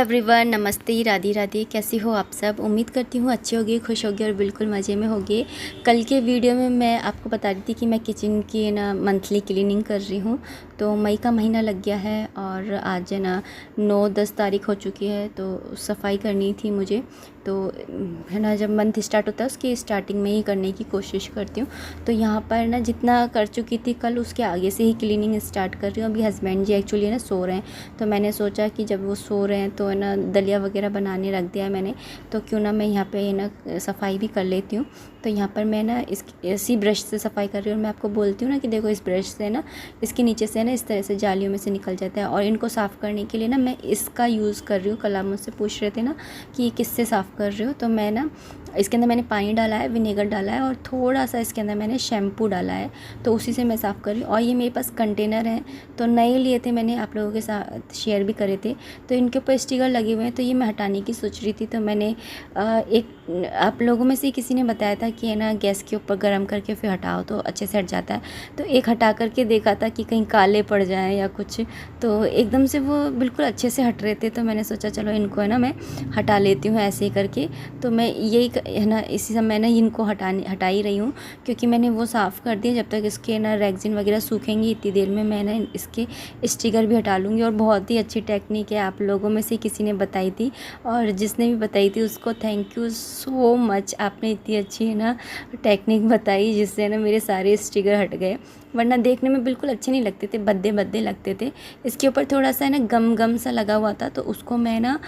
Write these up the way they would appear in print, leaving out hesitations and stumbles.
Everyone, नमस्ते, राधे राधे। कैसी हो आप सब? उम्मीद करती हूँ अच्छे होगे, खुश होगे और बिल्कुल मज़े में होगे। कल के वीडियो में मैं आपको बता रही थी कि मैं किचन की ना मंथली क्लीनिंग कर रही हूँ। तो मई का महीना लग गया है और आज ना 9-10 तारीख हो चुकी है। तो सफाई करनी थी मुझे, तो है ना, जब मंथ स्टार्ट होता है उसकी स्टार्टिंग में ही करने की कोशिश करती हूँ। तो यहाँ पर ना जितना कर चुकी थी कल, उसके आगे से ही क्लीनिंग स्टार्ट कर रही हूँ। अभी हस्बैंड जी एक्चुअली ना सो रहे हैं, तो मैंने सोचा कि जब वो सो रहे हैं तो है ना दलिया वगैरह बनाने रख दिया है मैंने, तो क्यों ना मैं यहाँ पे ना सफाई भी कर लेती हूँ। तो यहाँ पर मैं ना इसी ब्रश से सफाई कर रही हूँ और मैं आपको बोलती हूँ ना कि देखो, इस ब्रश से ना इसके नीचे से ना इस तरह से जालियों में से निकल जाता है। और इनको साफ़ करने के लिए ना मैं इसका यूज़ कर रही हूँ। कल आप मुझसे पूछ रहे थे ना कि किससे साफ़ कर रहे हो, तो मैं ना इसके अंदर मैंने पानी डाला है, विनेगर डाला है और थोड़ा सा इसके अंदर मैंने शैम्पू डाला है, तो उसी से मैं साफ़ कर रही हूँ। और ये मेरे पास कंटेनर हैं, तो नए लिए थे मैंने, आप लोगों के साथ शेयर भी करे थे। तो इनके ऊपर स्टिकर लगे हुए हैं, तो ये मैं हटाने की सोच रही थी। तो मैंने एक आप लोगों में से किसी ने बताया था कि है ना गैस के ऊपर गर्म करके फिर हटाओ तो अच्छे से हट जाता है। तो एक हटा करके देखा था कि कहीं काले पड़ जाएं या कुछ, तो एकदम से वो बिल्कुल अच्छे से हट रहे थे। तो मैंने सोचा चलो इनको है ना मैं हटा लेती हूँ ऐसे ही करके। तो मैं यही है ना, इसी समय ना इनको हटा ही रही हूँ, क्योंकि मैंने वो साफ़ कर दिया। जब तक इसके ना रेगज़िन वगैरह सूखेंगी इतनी देर में मैं ना इसके स्टिकर भी हटा लूँगी। और बहुत ही अच्छी टेक्निक है, आप लोगों में से किसी ने बताई थी, और जिसने भी बताई थी उसको थैंक यू सो मच। आपने इतनी अच्छी है ना टेक्निक बताई जिससे ना मेरे सारे स्टिकर हट गए, वरना देखने में बिल्कुल अच्छे नहीं लगते थे, भद्दे भद्दे लगते थे। इसके ऊपर थोड़ा सा है ना गम गम सा लगा हुआ था, तो उसको मैं ना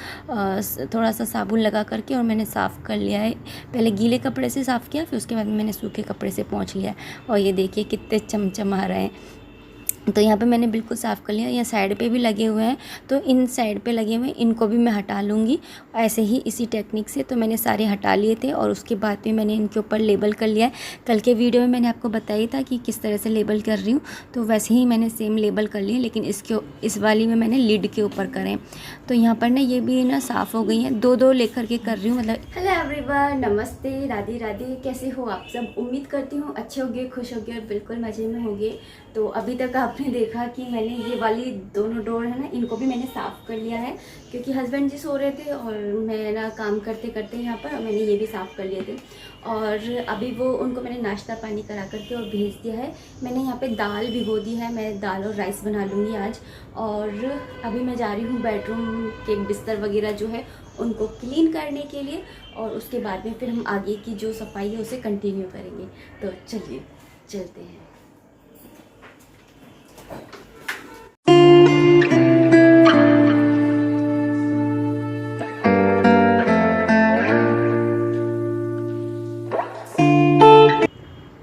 थोड़ा सा साबुन लगा करके और मैंने साफ़ कर लिया है। पहले गीले कपड़े से साफ़ किया, फिर उसके बाद मैंने सूखे कपड़े से पोंछ लिया। और ये देखिए कितने चमचमा रहे हैं। तो यहाँ पे मैंने बिल्कुल साफ़ कर लिया। यहाँ साइड पे भी लगे हुए हैं, तो इन साइड पे लगे हुए हैं इनको भी मैं हटा लूँगी ऐसे ही इसी टेक्निक से। तो मैंने सारे हटा लिए थे और उसके बाद में मैंने इनके ऊपर लेबल कर लिया है। कल के वीडियो में मैंने आपको बताया था कि किस तरह से लेबल कर रही हूँ, तो वैसे ही मैंने सेम लेबल कर लिए, लेकिन इस वाली में मैंने लिड के ऊपर करें। तो यहाँ पर ना ये भी ना साफ़ हो गई हैं, दो लेकर के कर रही हूँ। मतलब हेलो एवरीवन, नमस्ते, राधे राधे। कैसे हो आप सब? उम्मीद करती हूँ अच्छे होगे, खुश होगे और बिल्कुल मज़े में होगे। तो अभी तक आपने देखा कि मैंने ये वाली दोनों डोर है ना, इनको भी मैंने साफ़ कर लिया है, क्योंकि हस्बैंड जी सो रहे थे और मैं ना काम करते करते यहाँ पर मैंने ये भी साफ़ कर लिए थे। और अभी वो उनको मैंने नाश्ता पानी करा करके और भेज दिया है। मैंने यहाँ पे दाल भिगो दी है, मैं दाल और राइस बना लूँगी आज। और अभी मैं जा रही हूँ बेडरूम के बिस्तर वगैरह जो है उनको क्लीन करने के लिए, और उसके बाद में फिर हम आगे की जो सफाई है उसे कंटिन्यू करेंगे। तो चलिए चलते हैं।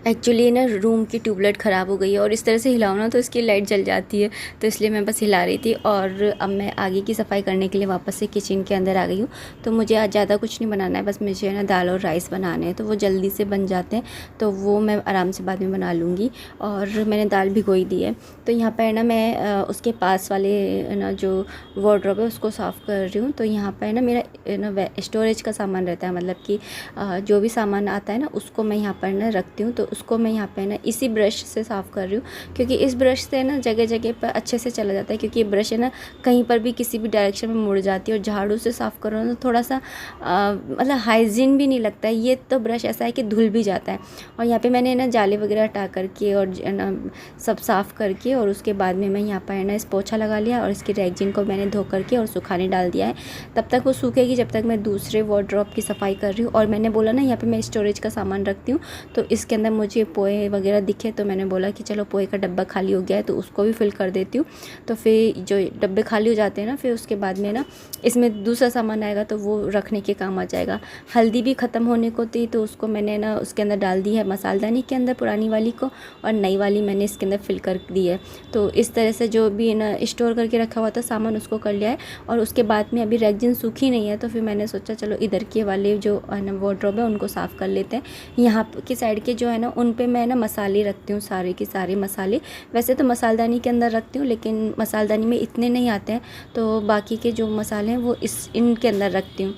एक्चुअली ना रूम की ट्यूबलाइट ख़राब हो गई है और इस तरह से हिलाओ ना तो इसकी लाइट जल जाती है, तो इसलिए मैं बस हिला रही थी। और अब मैं आगे की सफाई करने के लिए वापस से किचन के अंदर आ गई हूँ। तो मुझे आज ज़्यादा कुछ नहीं बनाना है, बस मुझे ना दाल और राइस बनाने हैं, तो वो जल्दी से बन जाते हैं, तो वो मैं आराम से बाद में बना लूँगी। और मैंने दाल भिगोई दी है। तो यहाँ पर ना मैं उसके पास वाले ना जो वार्डरोब है उसको साफ़ कर रही हूँ। तो यहाँ पर ना मेरा ना स्टोरेज का सामान रहता है, मतलब कि जो भी सामान आता है ना उसको मैं यहाँ पर ना रखती हूँ। तो उसको मैं यहाँ पे ना इसी ब्रश से साफ़ कर रही हूँ, क्योंकि इस ब्रश से ना जगह जगह पर अच्छे से चला जाता है, क्योंकि ये ब्रश है ना कहीं पर भी किसी भी डायरेक्शन में मुड़ जाती है। और झाड़ू से साफ़ करो ना थोड़ा सा मतलब हाइजीन भी नहीं लगता है। ये तो ब्रश ऐसा है कि धुल भी जाता है। और यहाँ पे मैंने ना जाले वगैरह हटा करके और ना सब साफ़ करके, और उसके बाद में मैं यहाँ पर ना इस पोछा लगा लिया और इसकी रेगजिन को मैंने धो करके और सुखाने डाल दिया है। तब तक वो सूखेगी जब तक मैं दूसरे वार्डरोब की सफाई कर रही हूँ। और मैंने बोला ना यहाँ पे मैं स्टोरेज का सामान रखती हूँ, तो इसके अंदर मुझे पोहे वगैरह दिखे, तो मैंने बोला कि चलो पोहे का डब्बा खाली हो गया है तो उसको भी फिल कर देती हूँ। तो फिर जो डब्बे खाली हो जाते हैं ना, फिर उसके बाद में ना इसमें दूसरा सामान आएगा तो वो रखने के काम आ जाएगा। हल्दी भी ख़त्म होने को थी, तो उसको मैंने ना उसके अंदर डाल दी है मसालदानी के अंदर, पुरानी वाली को, और नई वाली मैंने इसके अंदर फिल कर दी है। तो इस तरह से जो भी ना स्टोर करके रखा हुआ था सामान उसको कर लिया है। और उसके बाद में अभी रेगजिन सूखी नहीं है, तो फिर मैंने सोचा चलो इधर के वाले जो है ना वार्डरोब है उनको साफ़ कर लेते हैं। यहाँ की साइड के जो है ना उन पे मैं ना मसाले रखती हूँ, सारे के सारे मसाले। वैसे तो मसालदानी के अंदर रखती हूँ, लेकिन मसालदानी में इतने नहीं आते हैं, तो बाकी के जो मसाले हैं वो इनके अंदर रखती हूँ।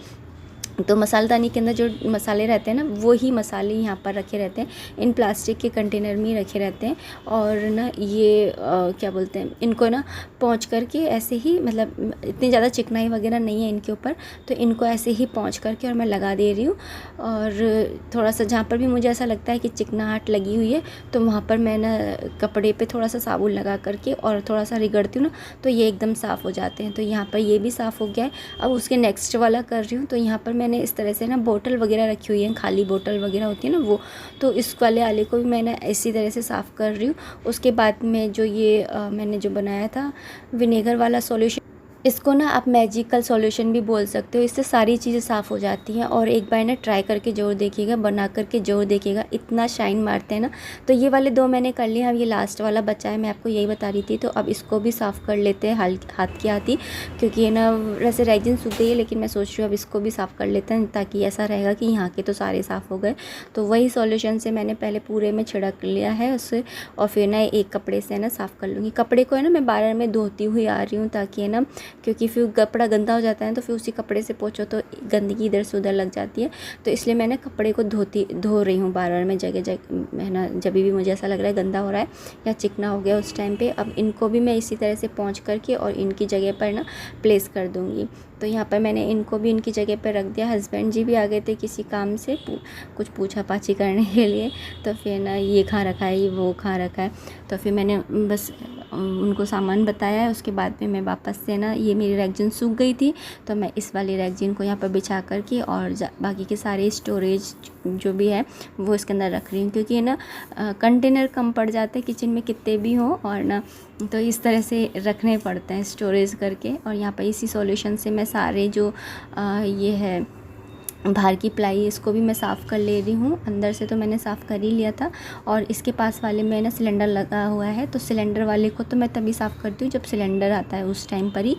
तो मसालेदानी के अंदर जो मसाले रहते हैं ना, वो ही मसाले यहाँ पर रखे रहते हैं, इन प्लास्टिक के कंटेनर में ही रखे रहते हैं। और ना ये क्या बोलते हैं, इनको ना पोंछ करके ऐसे ही, मतलब इतनी ज़्यादा चिकनाई वगैरह नहीं है इनके ऊपर, तो इनको ऐसे ही पोंछ करके और मैं लगा दे रही हूँ। और थोड़ा सा जहाँ पर भी मुझे ऐसा लगता है कि चिकनाहट लगी हुई है, तो वहाँ पर मैं ना कपड़े पर थोड़ा सा साबुन लगा करके और थोड़ा सा रगड़ती हूँ ना, तो ये एकदम साफ़ हो जाते हैं। तो यहाँ पर ये भी साफ़ हो गया है। अब उसके नेक्स्ट वाला कर रही हूँ। तो यहाँ पर मैंने इस तरह से ना बोतल वगैरह रखी हुई है, खाली बोतल वगैरह होती है ना वो, तो इस वाले आले को भी मैंने इसी तरह से साफ़ कर रही हूँ। उसके बाद में जो ये मैंने जो बनाया था विनेगर वाला सॉल्यूशन, इसको ना आप मैजिकल सॉल्यूशन भी बोल सकते हो, इससे सारी चीज़ें साफ़ हो जाती हैं। और एक बार ना ट्राई करके ज़रूर देखिएगा, बना करके ज़रूर देखिएगा, इतना शाइन मारते हैं ना। तो ये वाले 2 मैंने कर लिए। अब ये लास्ट वाला बचा है, मैं आपको यही बता रही थी। तो अब इसको भी साफ़ कर लेते हैं हाथ की हाथ ही, क्योंकि ये ना वैसे रेजिन सूख गई है, लेकिन मैं सोच रही हूँ अब इसको भी साफ़ कर लेते हैं, ताकि ऐसा रहेगा कि यहाँ के तो सारे साफ़ हो गए। तो वही सॉल्यूशन से मैंने पहले पूरे में छिड़क लिया है उससे, और फिर ना एक कपड़े से ना साफ़ कर लूँगी। कपड़े को है ना मैं बार में धोती हुई आ रही हूँ, ताकि है ना, क्योंकि फिर कपड़ा गंदा हो जाता है तो फिर उसी कपड़े से पोंछो तो गंदगी इधर से उधर लग जाती है। तो इसलिए मैंने कपड़े को धो रही हूँ बार में, जगह जगह है ना, जब भी मुझे ऐसा लग रहा है गंदा हो रहा है या चिकना हो गया उस टाइम पे। अब इनको भी मैं इसी तरह से पोंछ करके और इनकी जगह पर ना प्लेस कर दूँगी। तो यहाँ पर मैंने इनको भी इनकी जगह पर रख दिया। हस्बैंड जी भी आ गए थे किसी काम से, कुछ पूछा पाछी करने के लिए। तो फिर ना ये कहाँ रखा है, ये वो कहाँ रखा है, तो फिर मैंने बस उनको सामान बताया है। उसके बाद में मैं वापस से ना, ये मेरी रैगजीन सूख गई थी, तो मैं इस वाली रैगजीन को यहाँ पर बिछा करके और बाकी के सारे स्टोरेज जो भी है वो इसके अंदर रख रही हूँ, क्योंकि ना कंटेनर कम पड़ जाते हैं किचन में कितने भी हों, और ना तो इस तरह से रखने पड़ते हैं स्टोरेज करके। और यहाँ पर इसी सॉल्यूशन से मैं सारे जो ये है बाहर की प्लाई, इसको भी मैं साफ़ कर ले रही हूँ। अंदर से तो मैंने साफ़ कर ही लिया था। और इसके पास वाले में ना सिलेंडर लगा हुआ है, तो सिलेंडर वाले को तो मैं तभी साफ़ करती हूँ जब सिलेंडर आता है उस टाइम पर ही।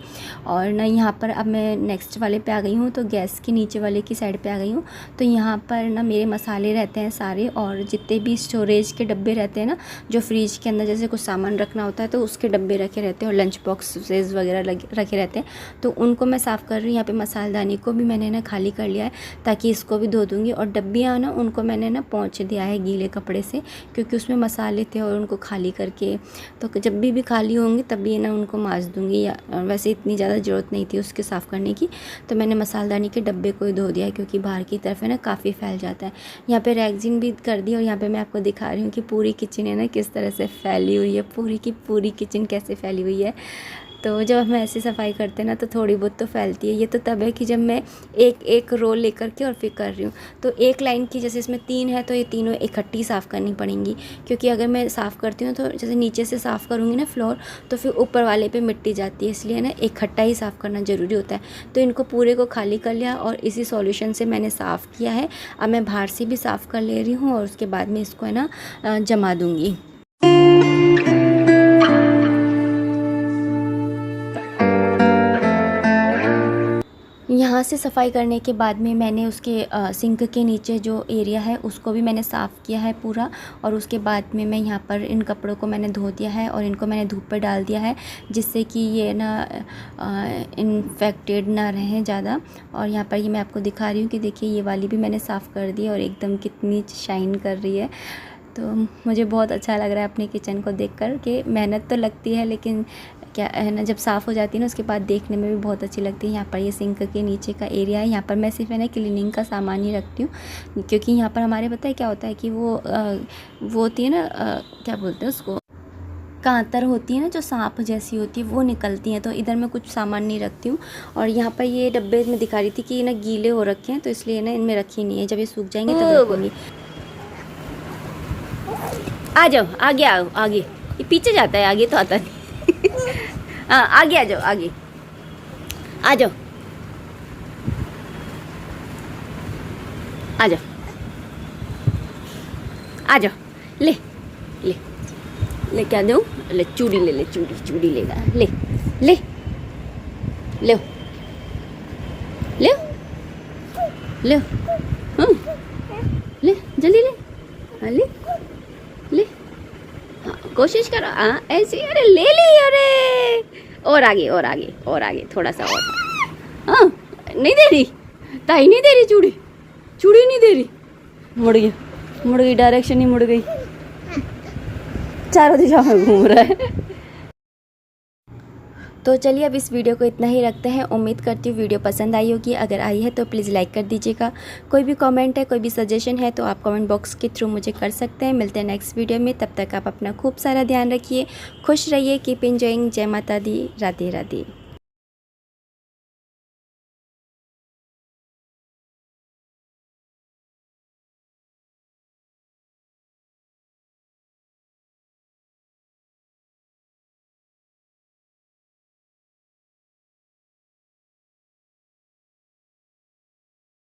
और ना यहाँ पर अब मैं नेक्स्ट वाले पे आ गई हूँ, तो गैस के नीचे वाले की साइड पे आ गई हूँ। तो यहाँ पर ना मेरे मसाले रहते हैं सारे, और जितने भी स्टोरेज के डब्बे रहते हैं ना, जो फ्रिज के अंदर जैसे कुछ सामान रखना होता है तो उसके डब्बे रखे रहते हैं, और लंच बॉक्सेस वगैरह रखे रहते हैं, तो उनको मैं साफ़ कर रही हूँ। यहाँ पर मसालेदानी को भी मैंने ना खाली कर लिया है, ताकि इसको भी धो दूँगी। और डब्बियाँ ना उनको मैंने ना पोंछ दिया है गीले कपड़े से, क्योंकि उसमें मसाले थे, और उनको खाली करके, तो जब भी खाली होंगी तभी ना उनको मांज दूँगी। या वैसे इतनी ज़्यादा ज़रूरत नहीं थी उसके साफ़ करने की, तो मैंने मसालेदानी के डब्बे को ही धो दिया, क्योंकि बाहर की तरफ है ना काफ़ी फैल जाता है। यहाँ पे रैगजीन भी कर दी, और यहाँ पे मैं आपको दिखा रही हूँ कि पूरी किचन है ना किस तरह से फैली हुई है, पूरी की पूरी किचन कैसे फैली हुई है। तो जब हम ऐसी सफाई करते हैं ना, तो थोड़ी बहुत तो फैलती है। ये तो तब है कि जब मैं एक एक रोल लेकर के और फिर कर रही हूँ। तो एक लाइन की जैसे इसमें 3 है, तो ये तीनों इकट्ठी साफ़ करनी पड़ेंगी, क्योंकि अगर मैं साफ़ करती हूँ तो जैसे नीचे से साफ़ करूँगी ना फ्लोर, तो फिर ऊपर वाले पे मिट्टी जाती है, इसलिए ना इकट्ठा ही साफ़ करना ज़रूरी होता है। तो इनको पूरे को खाली कर लिया, और इसी सॉल्यूशन से मैंने साफ़ किया है। अब मैं बाहर से भी साफ़ कर ले रही हूँ, और उसके बाद में इसको है ना जमा दूँगी। यहाँ से सफाई करने के बाद में मैंने उसके सिंक के नीचे जो एरिया है उसको भी मैंने साफ़ किया है पूरा। और उसके बाद में मैं यहाँ पर इन कपड़ों को मैंने धो दिया है, और इनको मैंने धूप पर डाल दिया है, जिससे कि ये ना इन्फेक्टेड ना रहें ज़्यादा। और यहाँ पर ये मैं आपको दिखा रही हूँ कि देखिए ये वाली भी मैंने साफ़ कर दी, और एकदम कितनी शाइन कर रही है। तो मुझे बहुत अच्छा लग रहा है अपने किचन को देखकर, कि मेहनत तो लगती है, लेकिन क्या है ना, जब साफ़ हो जाती है ना उसके बाद देखने में भी बहुत अच्छी लगती है। यहाँ पर ये सिंक के नीचे का एरिया है, यहाँ पर मैं सिर्फ है ना क्लीनिंग का सामान ही रखती हूँ, क्योंकि यहाँ पर हमारे पता है क्या होता है कि वो होती है ना क्या बोलते हैं उसको, कांतर होती है ना, जो सांप जैसी होती है, वो निकलती हैं। तो इधर मैं कुछ सामान नहीं रखती हूँ। और यहाँ पर ये डब्बे में दिखा रही थी कि ना गीले हो रखे हैं, तो इसलिए ना इनमें रखी नहीं है, जब ये सूख जाएंगे तब रखूँगी। आ जाओ, आगे आओ, आगे, ये पीछे जाता है, आगे तो आता नहीं। हाँ, आगे आ जाओ, आगे आ जाओ, आ जाओ, आ जाओ, ले ले ले, क्या दूँ, ले चूड़ी ले, ले चूड़ी लेगा, ले ले ले ले ले, हाँ ले, जल्दी ले, हाँ ले ले, हाँ कोशिश करो, हाँ ऐसे, अरे ले ली, अरे और आगे और आगे और आगे, थोड़ा सा और, हाँ नहीं दे रही, ताई नहीं दे रही चूड़ी, चूड़ी नहीं दे रही, मुड़ गई, डायरेक्शन ही मुड़ गई, चारों दिशा में घूम रहा है। तो चलिए अब इस वीडियो को इतना ही रखते हैं। उम्मीद करती हूँ वीडियो पसंद आई होगी। अगर आई है तो प्लीज़ लाइक कर दीजिएगा। कोई भी कमेंट है, कोई भी सजेशन है तो आप कमेंट बॉक्स के थ्रू मुझे कर सकते हैं। मिलते हैं नेक्स्ट वीडियो में, तब तक आप अपना खूब सारा ध्यान रखिए, खुश रहिए, कीप एंजॉइंग। जय माता दी, राधे राधे।